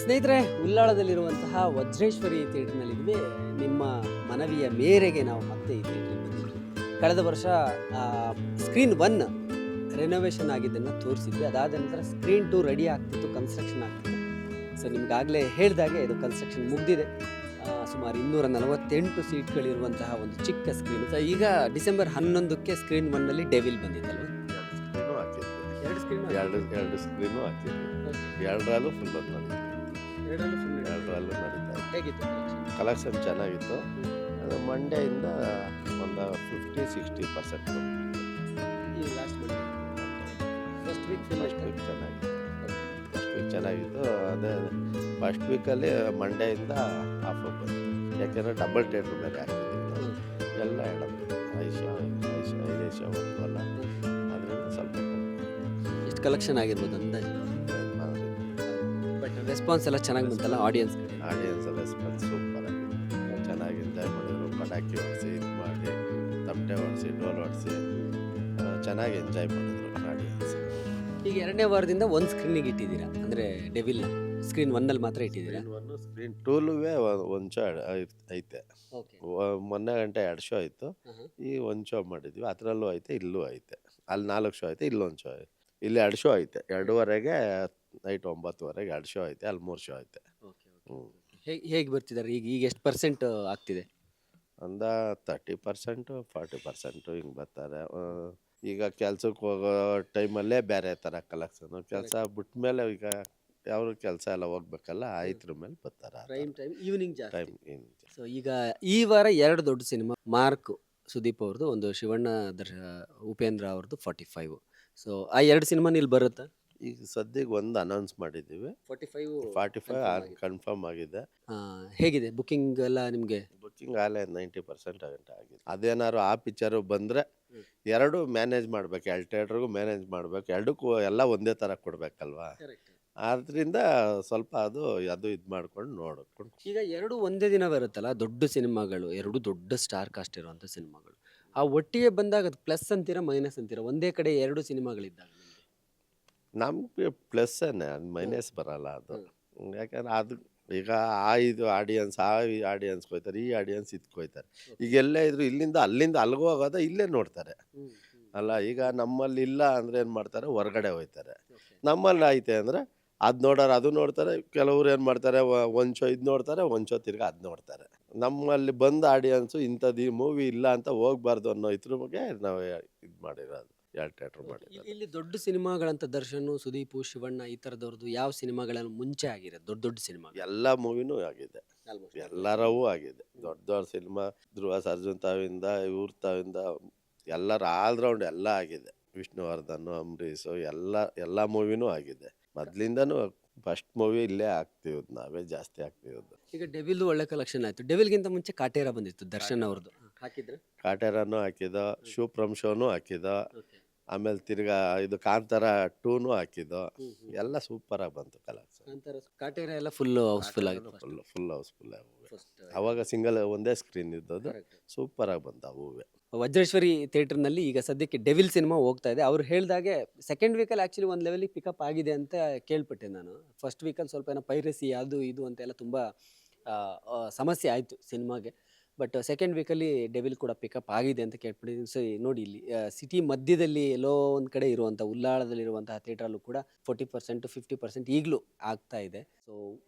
ಸ್ನೇಹಿತರೆ, ಉಲ್ಲಾಳದಲ್ಲಿರುವಂತಹ ವಜ್ರೇಶ್ವರಿ ಥಿಯೇಟರ್ನಲ್ಲಿದ್ವಿ. ನಿಮ್ಮ ಮನವಿಯ ಮೇರೆಗೆ ನಾವು ಮತ್ತೆ ಈ ಥಿಯೇಟರ್ಗೆ ಬಂದಿದ್ವಿ. ಕಳೆದ ವರ್ಷ ಸ್ಕ್ರೀನ್ 1 ರೆನೋವೇಷನ್ ಆಗಿದ್ದನ್ನು ತೋರಿಸಿದ್ವಿ. ಅದಾದ ನಂತರ ಸ್ಕ್ರೀನ್ 2 ರೆಡಿ ಆಗ್ತಿತ್ತು, ಕನ್ಸ್ಟ್ರಕ್ಷನ್ ಆಗ್ತಿತ್ತು. ಸೊ ನಿಮ್ಗಾಗಲೇ ಹೇಳಿದಾಗೆ ಇದು ಕನ್ಸ್ಟ್ರಕ್ಷನ್ ಮುಗಿದಿದೆ. ಸುಮಾರು 248 ಸೀಟ್ಗಳಿರುವಂತಹ ಒಂದು ಚಿಕ್ಕ ಸ್ಕ್ರೀನ್. ಸೊ ಈಗ ಡಿಸೆಂಬರ್ 11ಕ್ಕೆ ಸ್ಕ್ರೀನ್ 1ನಲ್ಲಿ ಡೆವಿಲ್ ಬಂದಿದ್ದಲ್ವ? ಸ್ಕ್ರೀನು ಹಾಕಿದ್ವಿ. ಎರಡು ಸ್ಕ್ರೀನ್ ಎರಡು ಸ್ಕ್ರೀನು ಹಾಕಿದ್ವಿ. ಎರಡರಲ್ಲೂ ಫುಲ್ ನಡೀತು. ಎರಡರಲ್ಲೂ ನಡೀತಾ ಇತ್ತು. ಹೇಗಿತ್ತು ಕಲೆಕ್ಷನ್ ಚೆನ್ನಾಗಿತ್ತು. ಅದು ಮಂಡೆಯಿಂದ ಒಂದು 50-60% ಈ last Monday first week first week ಚೆನ್ನಾಗಿತ್ತು. ಫಸ್ಟ್ ವೀಕ್ ಚೆನ್ನಾಗಿತ್ತು. ಅದೇ ಫಸ್ಟ್ ವೀಕಲ್ಲಿ ಮಂಡೆಯಿಂದ ಆಫ್ ಬಂತು. ಯಾಕೆಂದರೆ ಡಬಲ್ ಥಿಯೇಟ್ರ್ ಬೇರೆ ಆಗ್ತಿದ್ದಿಲ್ಲ. ಎಲ್ಲ ಹೇಳೋದು ಐದು ಶೋ ಅಲ್ಲ, ಅದರಿಂದ ಸ್ವಲ್ಪ ಎಷ್ಟು ಕಲೆಕ್ಷನ್ ಆಗಿರ್ಬೋದು ಅಂದಾಜು? ಬಟ್ ರೆಸ್ಪಾನ್ಸ್ ಎಲ್ಲ ಚೆನ್ನಾಗಿ ಬಂತಲ್ಲ ಆಡಿಯನ್ಸ್ ರೆಸ್ಪಾನ್ಸ್ ಸೂಪರ್ ಆಗಿತ್ತು. ಚೆನ್ನಾಗಿ ಎಂಜಾಯ್ ಮಾಡಿದ್ರು. ಪಟಾಕಿ ಹೊಡಿಸಿ ಇದು ಮಾಡಿ ತಮಟೆ ಹೊಡಿಸಿ ಡೋಲ್ ಹೊಡಿಸಿ ಚೆನ್ನಾಗಿ ಎಂಜಾಯ್ ಮಾಡಿದ್ರು ಆಡಿಯನ್ಸ್. ಈಗ ಎರಡನೇ ವಾರದಿಂದ ಒಂದು ಸ್ಕ್ರೀನಿಗೆ ಇಟ್ಟಿದ್ದೀರಾ, ಅಂದರೆ ಡೆವಿಲ್ನ ಸ್ಕ್ರೀನ್ 1ನಲ್ಲಿ ಮಾತ್ರ ಇಟ್ಟಿದ್ದೀರಾ? ಸ್ಕ್ರೀನ್ 2ಲುವೆ ಒಂದು ಶೋ ಐತೆ. ಓಕೆ. ಮೊನ್ನೆ ಗಂಟೆ 2 ಶೋ ಆಯಿತು. ಈ ಒಂದು ಶೋ ಮಾಡಿದ್ವಿ. ಅದರಲ್ಲೂ ಐತೆ, ಇಲ್ಲೂ ಐತೆ. ಅಲ್ಲಿ 4 ಶೋ ಐತೆ, ಇಲ್ಲೊಂದು ಶೋ ಐತೆ. ಇಲ್ಲಿ 2 ಶೋ ಐತೆ. 2:30ಗೆ ನೈಟ್ 9:30ಗೆ 2 ಶೋ ಐತೆ. ಅಲ್ಲಿ 3 ಶೋ ಐತೆ. ಹೇಗೆ ಬರ್ತಿದ್ದಾರೆ ಈಗ ಎಷ್ಟು ಪರ್ಸೆಂಟ್ ಆಗ್ತಿದೆ? ಒಂದು 30% 40% ಹಿಂಗೆ ಬರ್ತಾರೆ. ಈಗ ಕೆಲ್ಸಕ್ಕೆ ಹೋಗೋ ಟೈಮಲ್ಲೇ ಬೇರೆ ಥರ ಕಲೆಕ್ಷನು. ಕೆಲಸ ಬಿಟ್ಟ ಮೇಲೆ ಈಗ ಯಾವ ಕೆಲಸ ಎಲ್ಲ ಹೋಗ್ಬೇಕಲ್ಲ, ಆಯ್ತರ ಮೇಲೆ ಬರ್ತಾರೆ. ಟೈಮ್ ಈವ್ನಿಂಗ್ ಟೈಮ್ ಸೊ ಈಗ ಈ ವಾರ 2 ದೊಡ್ಡ ಸಿನಿಮಾ, ಮಾರ್ಕ್ ಸುದೀಪ್ ಅವ್ರದ್ದು, ಒಂದು ಶಿವಣ್ಣ ಉಪೇಂದ್ರ ಅವ್ರದ್ದು 45. ಸೊ ಆ 2 ಸಿನಿಮಾ ಇಲ್ಲಿ ಬರುತ್ತಾ? ಈಗ ಸದ್ಯಕ್ಕೆ ಒಂದು ಅನೌನ್ಸ್ ಮಾಡಿದ್ದೀವಿ. 45 ಕನ್ಫರ್ಮ್ ಆಗಿದೆ. ಹೇಗಿದೆ ಬುಕ್ಕಿಂಗ್ ಎಲ್ಲ? ನಿಮಗೆ ಬುಕ್ಕಿಂಗ್ ಆಗಲೇ 90% ಆಗಿದೆ. ಅದೇನಾದ್ರು ಆ ಪಿಕ್ಚರು ಬಂದರೆ 2 ಮ್ಯಾನೇಜ್ ಮಾಡ್ಬೇಕು. 2 ಥಿಯೇಟ್ರಿಗೂ ಮ್ಯಾನೇಜ್ ಮಾಡ್ಬೇಕು. 2ಕ್ಕೂ ಎಲ್ಲ ಒಂದೇ ಥರ ಕೊಡಬೇಕಲ್ವಾ. ಆದ್ದರಿಂದ ಸ್ವಲ್ಪ ಅದು ಇದು ಮಾಡ್ಕೊಂಡು ನೋಡ್ಕೊಂಡು. ಈಗ 2 ಒಂದೇ ದಿನ ಬರುತ್ತಲ್ಲ, ದೊಡ್ಡ ಸಿನಿಮಾಗಳು, 2 ದೊಡ್ಡ ಸ್ಟಾರ್ ಕಾಸ್ಟ್ ಇರುವಂಥ ಸಿನಿಮಾಗಳು. ಆ ಒಟ್ಟಿಗೆ ಬಂದಾಗ ಅದು ಪ್ಲಸ್ ಅಂತೀರಾ ಮೈನಸ್ ಅಂತೀರಾ? ಒಂದೇ ಕಡೆ 2 ಸಿನಿಮಾಗಳಿದ್ದಾಗ ನಮಗೆ ಪ್ಲಸ್ಸೇನೆ, ಅದು ಮೈನಸ್ ಬರಲ್ಲ ಅದು. ಯಾಕಂದ್ರೆ ಅದು ಈಗ ಇದು ಆಡಿಯನ್ಸ್ ಆಡಿಯನ್ಸ್ಗೆ ಹೋಗ್ತಾರೆ, ಈ ಆಡಿಯನ್ಸ್ ಇದಕ್ಕೆ ಹೋಗ್ತಾರೆ. ಈಗ ಎಲ್ಲೇ ಇದ್ರು ಇಲ್ಲಿಂದ ಅಲ್ಲಿಗೆ ಹೋಗೋದ ಇಲ್ಲೇ ನೋಡ್ತಾರೆ ಅಲ್ಲ. ಈಗ ನಮ್ಮಲ್ಲಿ ಇಲ್ಲ ಅಂದರೆ ಏನು ಮಾಡ್ತಾರೆ, ಹೊರಗಡೆ ಹೋಗ್ತಾರೆ. ನಮ್ಮಲ್ಲಿ ಐತೆ ಅಂದರೆ ಅದು ನೋಡೋರು ಅದು ನೋಡ್ತಾರೆ. ಕೆಲವ್ರು ಏನು ಮಾಡ್ತಾರೆ, ಒಂದು ಶೋ ಇದು ನೋಡ್ತಾರೆ, ಒಂದು ಶೋ ತಿರ್ಗಿ ಅದು ನೋಡ್ತಾರೆ. ನಮ್ಮಲ್ಲಿ ಬಂದ ಆಡಿಯನ್ಸು ಇಂಥದ್ದು ಈ ಮೂವಿ ಇಲ್ಲ ಅಂತ ಹೋಗ್ಬಾರ್ದು ಅನ್ನೋ ಇದ್ರ ಬಗ್ಗೆ ನಾವು ಇದು ಮಾಡಿರೋದು. 2 ಥಿಯೇಟ್ರ್ ಮಾಡಿರೋದು. ಇಲ್ಲಿ ದೊಡ್ಡ ಸಿನಿಮಾಗಳಂತ ದರ್ಶನ್, ಸುದೀಪ್, ಶಿವಣ್ಣ ಈ ಥರದವ್ರದ್ದು ಯಾವ ಸಿನಿಮಾಗಳನ್ನು ಮುಂಚೆ ಆಗಿದೆ? ದೊಡ್ಡ ಸಿನಿಮಾ ಎಲ್ಲ ಮೂವಿನೂ ಆಗಿದೆ, ಎಲ್ಲರವೂ ಆಗಿದೆ. ದೊಡ್ಡ ಸಿನಿಮಾ ಧ್ರುವ ಸರ್ಜನ್ ತಾವಿಂದ ಇವ್ರ ತಾವಿಂದ ಎಲ್ಲರ ಆಲ್ರೌಂಡ್ ಎಲ್ಲ ಆಗಿದೆ. ವಿಷ್ಣುವರ್ಧನ್, ಅಂಬರೀಷು ಎಲ್ಲ ಮೂವಿನೂ ಆಗಿದೆ. ಮೊದಲಿಂದನೂ ಫಸ್ಟ್ ಮೂವಿ ಇಲ್ಲೇ ಆಗ್ತಿರೋದು, ನಾವೇ ಜಾಸ್ತಿ ಆಗ್ತಿರೋದು. ಈಗ ಡೆವಿಲ್ ಒಳ್ಳೆ ಕಲೆಕ್ಷನ್ ಆಯಿತು. ಡೆವಿಲ್ಗಿಂತ ಮುಂಚೆ ಕಾಟೇರ ಬಂದಿತ್ತು ದರ್ಶನ್ ಅವ್ರದ್ದು, ಹಾಕಿದ್ರೆ ಕಾಟೇರನೂ ಹಾಕಿದ, ಶಿವಪ್ರಮ್ ಶೋನು ಹಾಕಿದ, ಆಮೇಲೆ ತಿರ್ಗಾ ಇದು ಕಾಂತಾರ 2ನೂ ಹಾಕಿದ್ದು. ಎಲ್ಲ ಸೂಪರಾಗಿ ಬಂತು ಕಲೆಕ್ಷನ್. ಕಾಟೇರ ಎಲ್ಲ ಫುಲ್ ಹೌಸ್ಫುಲ್ ಆಗಿತ್ತು. ಫುಲ್ ಹೌಸ್ಫುಲ್ ಅವಾಗ ಸಿಂಗಲ್ ಒಂದೇ ಸ್ಕ್ರೀನ್ ಇದ್ದದ್ದು. ಸೂಪರಾಗಿ ಬಂತು ಆ ಮೂವಿ. ವಜ್ರೇಶ್ವರಿ ಥಿಯೇಟರ್ನಲ್ಲಿ ಈಗ ಸದ್ಯಕ್ಕೆ ಡೆವಿಲ್ ಸಿನಿಮಾ ಹೋಗ್ತಾ ಇದೆ. ಅವ್ರು ಹೇಳಿದಾಗೆ ಸೆಕೆಂಡ್ ವೀಕಲ್ಲಿ ಆ್ಯಕ್ಚುಲಿ ಒಂದು ಲೆವೆಲಿಗೆ ಪಿಕಪ್ ಆಗಿದೆ ಅಂತ ಕೇಳ್ಪಟ್ಟೆ ನಾನು. ಫಸ್ಟ್ ವೀಕಲ್ಲಿ ಸ್ವಲ್ಪ ಏನೋ ಪೈರಸಿ ಅದು ಇದು ಅಂತೆಲ್ಲ ತುಂಬ ಸಮಸ್ಯೆ ಆಯಿತು ಸಿನಿಮಾಗೆ. ಬಟ್ ಸೆಕೆಂಡ್ ವೀಕಲ್ಲಿ ಡೆವಿಲ್ ಕೂಡ ಪಿಕಪ್ ಆಗಿದೆ ಅಂತ ಕೇಳ್ಪಟ್ಟಿದ್ದೀನಿ. ಸೊ ನೋಡಿ, ಇಲ್ಲಿ ಸಿಟಿ ಮಧ್ಯದಲ್ಲಿ ಎಲ್ಲೋ ಒಂದು ಕಡೆ ಇರುವಂಥ ಉಲ್ಲಾಳದಲ್ಲಿರುವಂತಹ ಥಿಯೇಟ್ರಲ್ಲೂ ಕೂಡ 40% 50% ಈಗಲೂ ಆಗ್ತಾ ಇದೆ. ಸೊ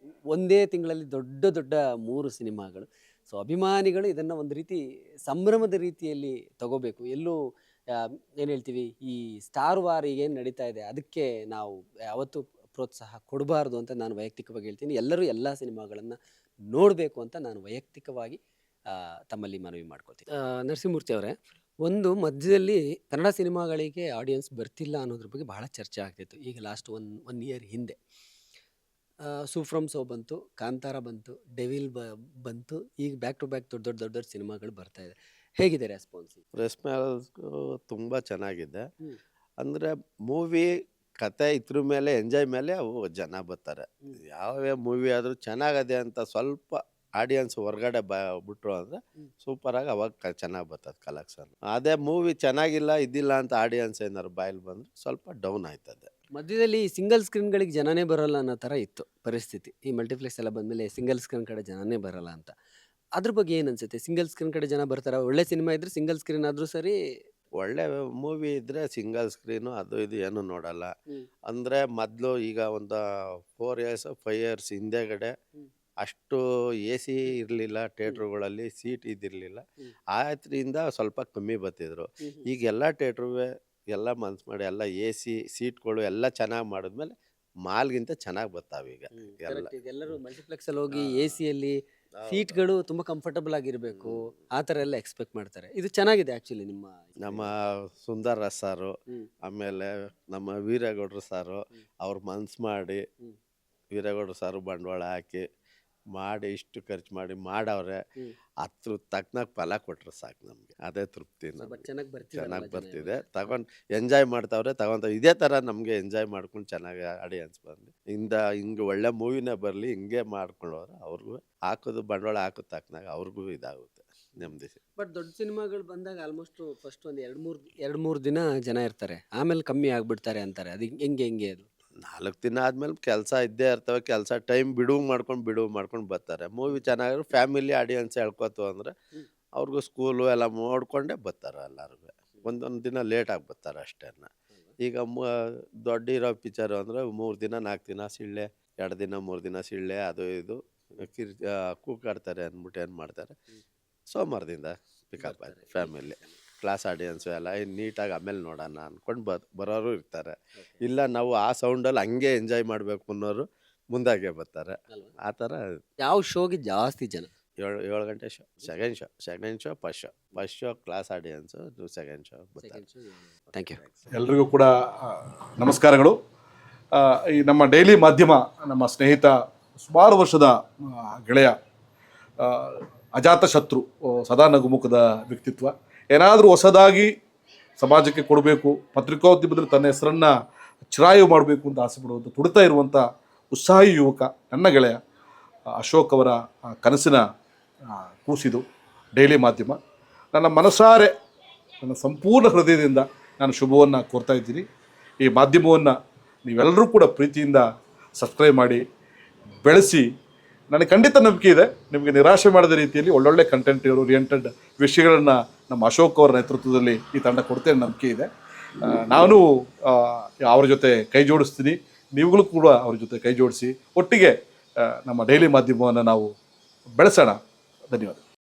ಒಂದೇ ತಿಂಗಳಲ್ಲಿ ದೊಡ್ಡ 3 ಸಿನಿಮಾಗಳು. ಸೊ ಅಭಿಮಾನಿಗಳು ಇದನ್ನು ಒಂದು ರೀತಿ ಸಂಭ್ರಮದ ರೀತಿಯಲ್ಲಿ ತಗೋಬೇಕು. ಎಲ್ಲೂ ಏನು ಹೇಳ್ತೀವಿ, ಈ ಸ್ಟಾರ್ ವಾರ್ ಈಗೇನು ನಡೀತಾ ಇದೆ ಅದಕ್ಕೆ ನಾವು ಯಾವತ್ತೂ ಪ್ರೋತ್ಸಾಹ ಕೊಡಬಾರ್ದು ಅಂತ ನಾನು ವೈಯಕ್ತಿಕವಾಗಿ ಹೇಳ್ತೀನಿ. ಎಲ್ಲರೂ ಎಲ್ಲ ಸಿನಿಮಾಗಳನ್ನು ನೋಡಬೇಕು ಅಂತ ನಾನು ವೈಯಕ್ತಿಕವಾಗಿ ತಮ್ಮಲ್ಲಿ ಮನವಿ ಮಾಡ್ಕೊಳ್ತೀನಿ. ನರಸಿಂಹಮೂರ್ತಿ ಅವರೇ, ಒಂದು ಮಧ್ಯದಲ್ಲಿ ಕನ್ನಡ ಸಿನಿಮಾಗಳಿಗೆ ಆಡಿಯನ್ಸ್ ಬರ್ತಿಲ್ಲ ಅನ್ನೋದ್ರ ಬಗ್ಗೆ ಬಹಳ ಚರ್ಚೆ ಆಗ್ತಿತ್ತು. ಈಗ ಲಾಸ್ಟ್ ಒನ್ ಇಯರ್ ಹಿಂದೆ ಸೂಫ್ರಮ್ ಶೋ ಬಂತು, ಕಾಂತಾರ ಬಂತು, ಡೆವಿಲ್ ಬಂತು. ಈಗ ಬ್ಯಾಕ್ ಟು ಬ್ಯಾಕ್ ದೊಡ್ಡ ಸಿನಿಮಾಗಳು ಬರ್ತಾ ಇದೆ. ಹೇಗಿದೆ ರೆಸ್ಪಾನ್ಸ್? ತುಂಬ ಚೆನ್ನಾಗಿದೆ. ಅಂದರೆ ಮೂವಿ ಕತೆ ಇದ್ರ ಮೇಲೆ ಎಂಜಾಯ್ ಮೇಲೆ ಅವು ಜನ ಬರ್ತಾರೆ. ಯಾವ್ಯಾವ ಮೂವಿ ಆದರೂ ಚೆನ್ನಾಗದೆ ಅಂತ ಸ್ವಲ್ಪ ಆಡಿಯನ್ಸ್ ಹೊರಗಡೆ ಬಿಟ್ರು ಅಂದರೆ ಸೂಪರಾಗಿ ಅವಾಗ ಚೆನ್ನಾಗಿ ಬರ್ತದೆ ಕಲೆಕ್ಷನ್. ಅದೇ ಮೂವಿ ಚೆನ್ನಾಗಿಲ್ಲ ಇದಿಲ್ಲ ಅಂತ ಆಡಿಯನ್ಸ್ ಏನಾದ್ರು ಬಾಯಲ್ಲಿ ಬಂದರೆ ಸ್ವಲ್ಪ ಡೌನ್ ಆಯ್ತದೆ. ಮಧ್ಯದಲ್ಲಿ ಸಿಂಗಲ್ ಸ್ಕ್ರೀನ್ಗಳಿಗೆ ಜನನೇ ಬರಲ್ಲ ಅನ್ನೋ ಥರ ಇತ್ತು ಪರಿಸ್ಥಿತಿ. ಈ ಮಲ್ಟಿಪ್ಲೆಕ್ಸ್ ಎಲ್ಲ ಬಂದಮೇಲೆ ಸಿಂಗಲ್ ಸ್ಕ್ರೀನ್ ಕಡೆ ಜನನೇ ಬರಲ್ಲ ಅಂತ. ಅದ್ರ ಬಗ್ಗೆ ಏನು ಅನ್ಸುತ್ತೆ? ಸಿಂಗಲ್ ಸ್ಕ್ರೀನ್ ಕಡೆ ಜನ ಬರ್ತಾರಾ? ಒಳ್ಳೆ ಸಿನಿಮಾ ಇದ್ರೆ ಸಿಂಗಲ್ ಸ್ಕ್ರೀನ್ ಆದ್ರೂ ಸರಿ. ಒಳ್ಳೆ ಮೂವಿ ಇದ್ರೆ ಸಿಂಗಲ್ ಸ್ಕ್ರೀನು ಅದು ಇದು ಏನು ನೋಡಲ್ಲ. ಹ್ಮ್. ಅಂದರೆ ಮೊದಲು ಈಗ ಒಂದು 4 ಇಯರ್ಸ್ 5 ಇಯರ್ಸ್ ಹಿಂದೆಗಡೆ ಹ್ಮ್. ಅಷ್ಟು ಎ ಸಿ ಇರಲಿಲ್ಲ ಥಿಯೇಟ್ರುಗಳಲ್ಲಿ, ಸೀಟ್ ಇದಿರಲಿಲ್ಲ. ಹ್ಮ್. ಆದ್ರಿಂದ ಸ್ವಲ್ಪ ಕಮ್ಮಿ ಬರ್ತಿದ್ರು. ಹ್ಮ್. ಹ್ಮ್. ಈಗ ಎಲ್ಲ ಥಿಯೇಟ್ರುವೆ ಎಲ್ಲ ಮನ್ಸು ಮಾಡಿ ಎಲ್ಲ ಎ ಸಿ ಸೀಟ್ಗಳು ಎಲ್ಲ ಚೆನ್ನಾಗಿ ಮಾಡಿದ್ಮೇಲೆ ಮಾಲ್ಗಿಂತ ಚೆನ್ನಾಗಿ ಬರ್ತಾವೀಗ ಎಲ್ಲ. ಕರೆಕ್ಟ್. ಈಗ ಎಲ್ಲರೂ ಮಲ್ಟಿಪ್ಲೆಕ್ಸ್ ಅಲ್ಲಿ ಹೋಗಿ ಎ ಸಿಯಲ್ಲಿ ಸೀಟ್ಗಳು ತುಂಬಾ ಕಂಫರ್ಟಬಲ್ ಆಗಿರ್ಬೇಕು ಆ ಥರ ಎಲ್ಲ ಎಕ್ಸ್ಪೆಕ್ಟ್ ಮಾಡ್ತಾರೆ. ಇದು ಚೆನ್ನಾಗಿದೆ ಆಕ್ಚುಲಿ ನಿಮ್ಮ. ನಮ್ಮ ಸುಂದರ್ ರಾಜ್ ಸಾರು, ಹ್ಮ್. ಆಮೇಲೆ ನಮ್ಮ ವೀರೇಗೌಡರು ಸಾರು, ಅವ್ರು ಮನ್ಸು ಮಾಡಿ ಹ್ಮ್. ವೀರೇಗೌಡರು ಸಾರು ಬಂಡವಾಳ ಹಾಕಿ ಮಾಡಿ ಇಷ್ಟು ಖರ್ಚು ಮಾಡಿ ಮಾಡವ್ರೆ. ಹ್ಮ್. ಅದ್ರ ತಕ್ಕನಾಗ ಫಲ ಕೊಟ್ರೆ ಸಾಕು ನಮಗೆ, ಅದೇ ತೃಪ್ತಿ. ಬಟ್ ನಮ್ಗೆ ಚೆನ್ನಾಗಿ ಬರ್ತಿದೆ ಚೆನ್ನಾಗಿ ಬರ್ತಿದೆ, ತಗೊಂಡು ಎಂಜಾಯ್ ಮಾಡ್ತಾವ್ರೆ, ಇದೇ ಥರ ನಮಗೆ ಎಂಜಾಯ್ ಮಾಡ್ಕೊಂಡು ಚೆನ್ನಾಗಿ ಆಡಿಯನ್ಸ್ ಬಂದು ಹಿಂಗೆ ಒಳ್ಳೆ ಮೂವಿನೇ ಬರಲಿ, ಹಿಂಗೆ ಮಾಡ್ಕೊಳ್ಳೋರು ಅವ್ರಿಗೂ ಹಾಕೋದು ಬಂಡವಾಳ ಹಾಕೋದು ತಕ್ಕನಾಗ ಅವ್ರಿಗೂ ಇದಾಗುತ್ತೆ ನೆಮ್ಮದಿ. ಬಟ್ ದೊಡ್ಡ ಸಿನಿಮಾಗಳು ಬಂದಾಗ ಆಲ್ಮೋಸ್ಟ್ ಫಸ್ಟ್ ಒಂದು ಎರಡು ಮೂರು ದಿನ ಜನ ಇರ್ತಾರೆ, ಆಮೇಲೆ ಕಮ್ಮಿ ಆಗ್ಬಿಡ್ತಾರೆ ಅಂತಾರೆ. ಅದು ಹೆಂಗೆ ಅದು? 4 ದಿನ ಆದ್ಮೇಲೆ ಕೆಲಸ ಇದ್ದೇ ಇರ್ತವೆ. ಕೆಲಸ ಟೈಮ್ ಬಿಡುವು ಮಾಡ್ಕೊಂಡು ಬರ್ತಾರೆ. ಮೂವಿ ಚೆನ್ನಾಗಿರೋ ಫ್ಯಾಮಿಲಿ ಆಡಿಯನ್ಸ್ ಹೇಳ್ಕೊತು ಅಂದರೆ ಹ್ಮ್. ಅವ್ರಿಗೂ ಸ್ಕೂಲು ಎಲ್ಲ ನೋಡ್ಕೊಂಡೇ ಬರ್ತಾರೆ ಎಲ್ಲರಿಗೂ. ಒಂದೊಂದು ದಿನ ಲೇಟಾಗಿ ಬರ್ತಾರೆ ಅಷ್ಟೇ. ಈಗ ದೊಡ್ಡ ಇರೋ ಪಿಕ್ಚರು ಅಂದರೆ 3 ದಿನ 4 ದಿನ ಸಿಳ್ಳೆ, 2 ದಿನ 3 ದಿನ ಸಿಳ್ಳೆ, ಅದು ಇದು ಕೂಗಾಡ್ತಾರೆ ಅಂದ್ಬಿಟ್ಟು ಏನು ಮಾಡ್ತಾರೆ, ಸೋಮವಾರದಿಂದ ಪಿಕಪ್ ಆಯ್ತು ಫ್ಯಾಮಿಲಿ ಕ್ಲಾಸ್ ಆಡಿಯನ್ಸು ಎಲ್ಲ ನೀಟಾಗಿ ಆಮೇಲೆ ನೋಡೋಣ ಅಂದ್ಕೊಂಡು ಬರೋರು ಇರ್ತಾರೆ. ಇಲ್ಲ ನಾವು ಆ ಸೌಂಡಲ್ಲಿ ಹಂಗೆ ಎಂಜಾಯ್ ಮಾಡಬೇಕು ಅನ್ನೋರು ಮುಂದಾಗೆ ಬರ್ತಾರೆ. ಆ ಥರ. ಯಾವ ಶೋಗೆ ಜಾಸ್ತಿ ಜನ? 7 ಗಂಟೆ show, second show first show class audience, second show ಬರ್ತಾರೆ. Thank you. ಎಲ್ರಿಗೂ ಕೂಡ ನಮಸ್ಕಾರಗಳು. ಈ ನಮ್ಮ ಡೈಲಿ ಮಾಧ್ಯಮ ನಮ್ಮ ಸ್ನೇಹಿತ, ಸುಮಾರು ವರ್ಷದ ಗೆಳೆಯ, ಅಜಾತ ಶತ್ರು, ಸದಾ ನಗುಮುಖದ ವ್ಯಕ್ತಿತ್ವ. ಏನಾದರೂ ಹೊಸದಾಗಿ ಸಮಾಜಕ್ಕೆ ಕೊಡಬೇಕು, ಪತ್ರಿಕೋದ್ಯಮದಲ್ಲಿ ತನ್ನ ಹೆಸರನ್ನು ಚಿರಾಯು ಮಾಡಬೇಕು ಅಂತ ಆಸೆ ಪಡುವಂಥ, ತುಡಿತಾ ಇರುವಂಥ ಉತ್ಸಾಹಿ ಯುವಕ ನನ್ನ ಗೆಳೆಯ ಅಶೋಕ್ ಅವರ ಕನಸಿನ ಕೂಸಿದು ಡೈಲಿ ಮಾಧ್ಯಮ. ನನ್ನ ಮನಸಾರೆ, ನನ್ನ ಸಂಪೂರ್ಣ ಹೃದಯದಿಂದ ನಾನು ಶುಭವನ್ನು ಕೋರ್ತಾ ಇದ್ದೀನಿ. ಈ ಮಾಧ್ಯಮವನ್ನು ನೀವೆಲ್ಲರೂ ಕೂಡ ಪ್ರೀತಿಯಿಂದ ಸಬ್ಸ್ಕ್ರೈಬ್ ಮಾಡಿ ಬೆಳೆಸಿ. ನನಗೆ ಖಂಡಿತ ನಂಬಿಕೆ ಇದೆ, ನಿಮಗೆ ನಿರಾಶೆ ಮಾಡದ ರೀತಿಯಲ್ಲಿ ಒಳ್ಳೊಳ್ಳೆ ಕಂಟೆಂಟ್ ಓರಿಯೆಂಟೆಡ್ ವಿಷಯಗಳನ್ನು ನಮ್ಮ ಅಶೋಕ್ ಅವರ ನೇತೃತ್ವದಲ್ಲಿ ಈ ತಂಡ ಕೊಡ್ತೇನೆ ನಂಬಿಕೆ ಇದೆ. ನಾನು ಅವ್ರ ಜೊತೆ ಕೈ ಜೋಡಿಸ್ತೀನಿ, ನೀವುಗಳು ಕೂಡ ಅವ್ರ ಜೊತೆ ಕೈ ಜೋಡಿಸಿ ಒಟ್ಟಿಗೆ ನಮ್ಮ ಡೈಲಿ ಮಾಧ್ಯಮವನ್ನು ನಾವು ಬೆಳೆಸೋಣ. ಧನ್ಯವಾದ.